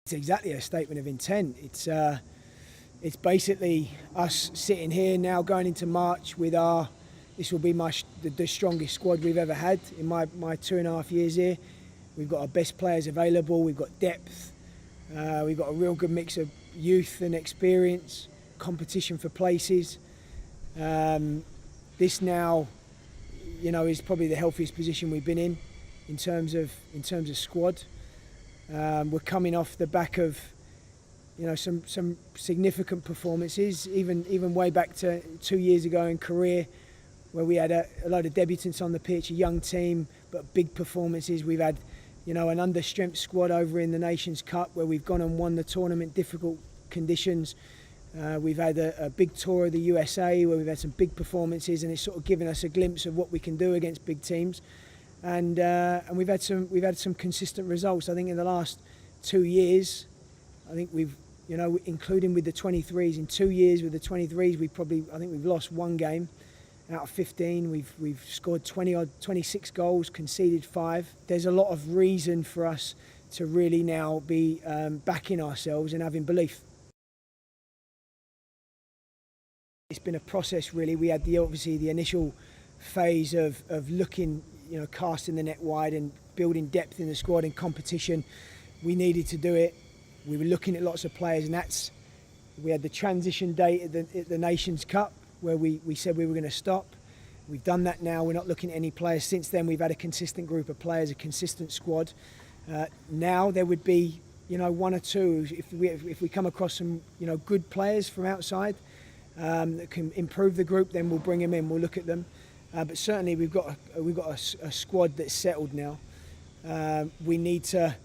It's exactly a statement of intent. It's basically us sitting here now going into March with this will be the strongest squad we've ever had in my 2.5 years here. We've got our best players available, we've got depth, we've got a real good mix of youth and experience, competition for places. This now, is probably the healthiest position we've been in terms of squad. We're coming off the back of some significant performances, even way back to 2 years ago in career, where we had a load of debutants on the pitch, a young team, but big performances. We've had an under-strength squad over in the Nations Cup where we've gone and won the tournament, difficult conditions. We've had a big tour of the USA where we've had some big performances, and it's sort of given us a glimpse of what we can do against big teams. And we've had some consistent results. I think in the last 2 years, I think we've, including with the 23s, in 2 years with the 23s, I think we've lost one game out of 15. We've scored 26 goals, conceded 5. There's a lot of reason for us to really now be backing ourselves and having belief. It's been a process, really. We had obviously the initial phase of looking, casting the net wide and building depth in the squad and competition. We needed to do it. We were looking at lots of players, and we had the transition date at the Nations Cup where we said we were going to stop. We've done that now. We're not looking at any players. Since then, we've had a consistent group of players, a consistent squad. Now there would be, one or two, if we come across some, good players from outside that can improve the group, then we'll bring them in. We'll look at them. But certainly we've got a squad that's settled now. We need to,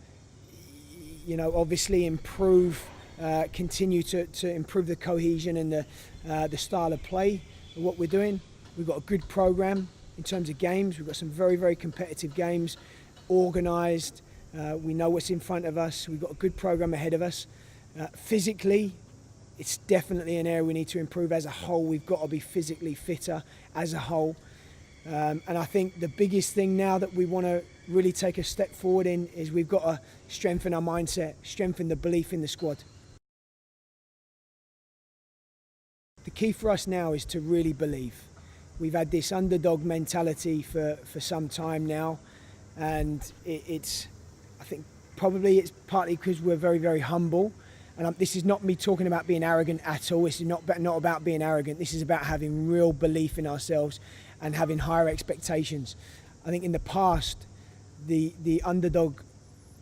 obviously improve, continue to improve the cohesion and the style of play of what we're doing. We've got a good program in terms of games. We've got some very, very competitive games, organised. We know what's in front of us. We've got a good program ahead of us. Physically, it's definitely an area we need to improve as a whole. We've got to be physically fitter as a whole. And I think the biggest thing now that we want to really take a step forward in is we've got to strengthen our mindset, strengthen the belief in the squad. The key for us now is to really believe. We've had this underdog mentality for some time now, and I think probably it's partly because we're very, very humble. And this is not me talking about being arrogant at all. This is not about being arrogant. This is about having real belief in ourselves and having higher expectations. I think in the past, the underdog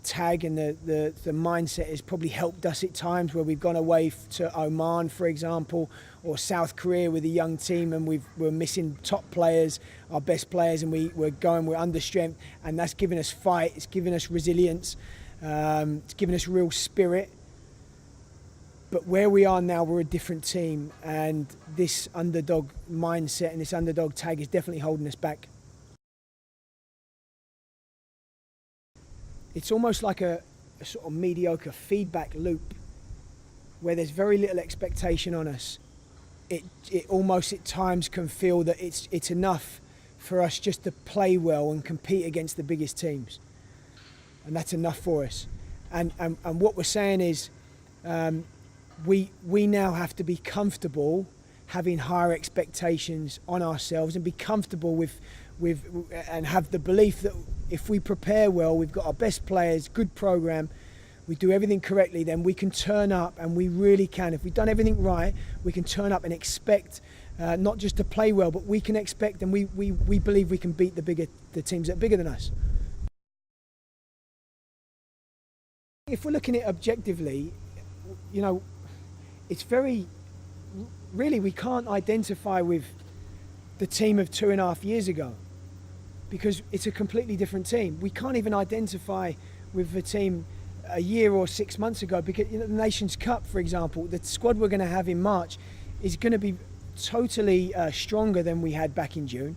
tag and the mindset has probably helped us at times where we've gone away to Oman, for example, or South Korea with a young team, and we're missing top players, our best players, and we're under strength, and that's given us fight, it's given us resilience, it's given us real spirit. But where we are now, we're a different team, and this underdog mindset and this underdog tag is definitely holding us back. It's almost like a sort of mediocre feedback loop where there's very little expectation on us. It almost at times can feel that it's enough for us just to play well and compete against the biggest teams. And that's enough for us. And what we're saying is we now have to be comfortable having higher expectations on ourselves and be comfortable with and have the belief that if we prepare well, we've got our best players, good program, we do everything correctly, then we can turn up, and we really can. If we've done everything right, we can turn up and expect not just to play well, but we can expect, and we believe we can beat the teams that are bigger than us. If we're looking at it objectively, it's really we can't identify with the team of 2.5 years ago because it's a completely different team. We can't even identify with the team a year or 6 months ago because the Nations Cup, for example, the squad we're going to have in March is going to be totally stronger than we had back in June.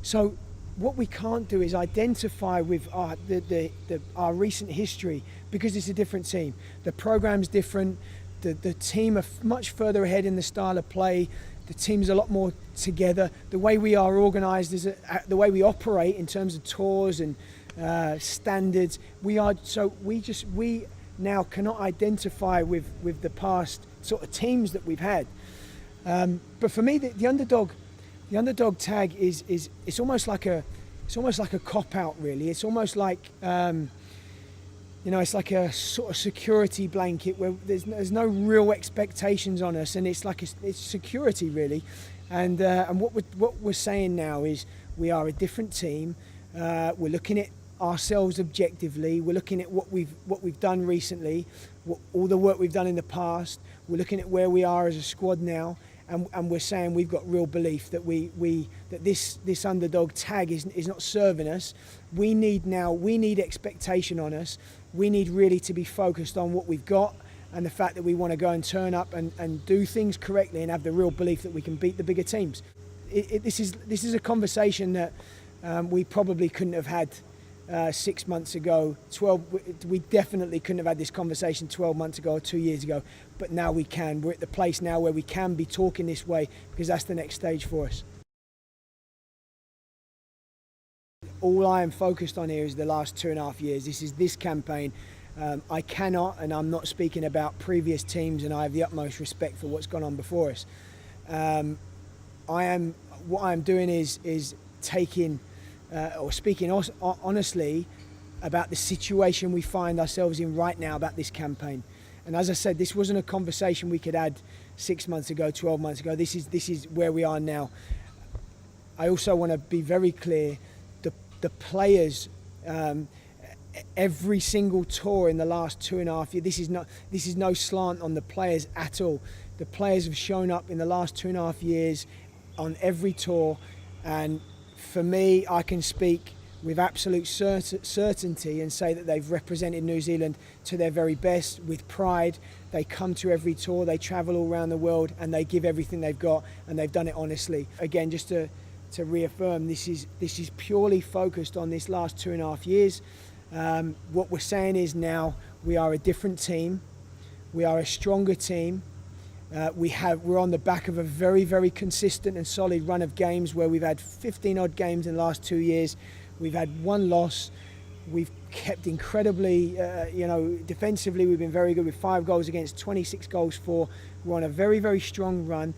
So what we can't do is identify with our recent history because it's a different team. The program's different. The team are much further ahead in the style of play. The team's a lot more together. The way we are organised, the way we operate in terms of tours and standards, we now cannot identify with the past sort of teams that we've had. But for me, the underdog tag is it's almost like a cop out, really. It's almost like it's like a sort of security blanket where there's no real expectations on us, and it's like it's security, really. And what we're saying now is we are a different team. We're looking at ourselves objectively. We're looking at what we've done recently, all the work we've done in the past. We're looking at where we are as a squad now, and we're saying we've got real belief that that this underdog tag is not serving us. We need expectation on us. We need really to be focused on what we've got and the fact that we want to go and turn up and do things correctly and have the real belief that we can beat the bigger teams. This is a conversation that we probably couldn't have had 6 months ago. We definitely couldn't have had this conversation 12 months ago or 2 years ago, but now we can. We're at the place now where we can be talking this way because that's the next stage for us. All I am focused on here is the last 2.5 years. This is this campaign. I cannot, and I'm not speaking about previous teams, and I have the utmost respect for what's gone on before us. What I'm doing is taking or speaking honestly about the situation we find ourselves in right now about this campaign. And as I said, this wasn't a conversation we could add 6 months ago, 12 months ago. This is where we are now. I also want to be very clear. The players, every single tour in the last 2.5 years, this is no slant on the players at all. The players have shown up in the last 2.5 years on every tour, and for me, I can speak with absolute certainty and say that they've represented New Zealand to their very best with pride. They come to every tour, they travel all around the world, and they give everything they've got, and they've done it honestly. Again, just to reaffirm, this is purely focused on this last 2.5 years. What we're saying is now we are a different team. We are a stronger team. We're on the back of a very, very consistent and solid run of games where we've had 15 odd games in the last 2 years. We've had one loss. We've kept incredibly, defensively we've been very good with 5 goals against, 26 goals for. We're on a very, very strong run.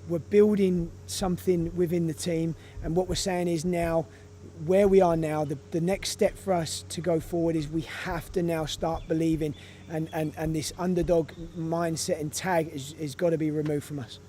We're building something within the team, and what we're saying is now, where we are now, the next step for us to go forward is we have to now start believing, and this underdog mindset and tag is got to be removed from us.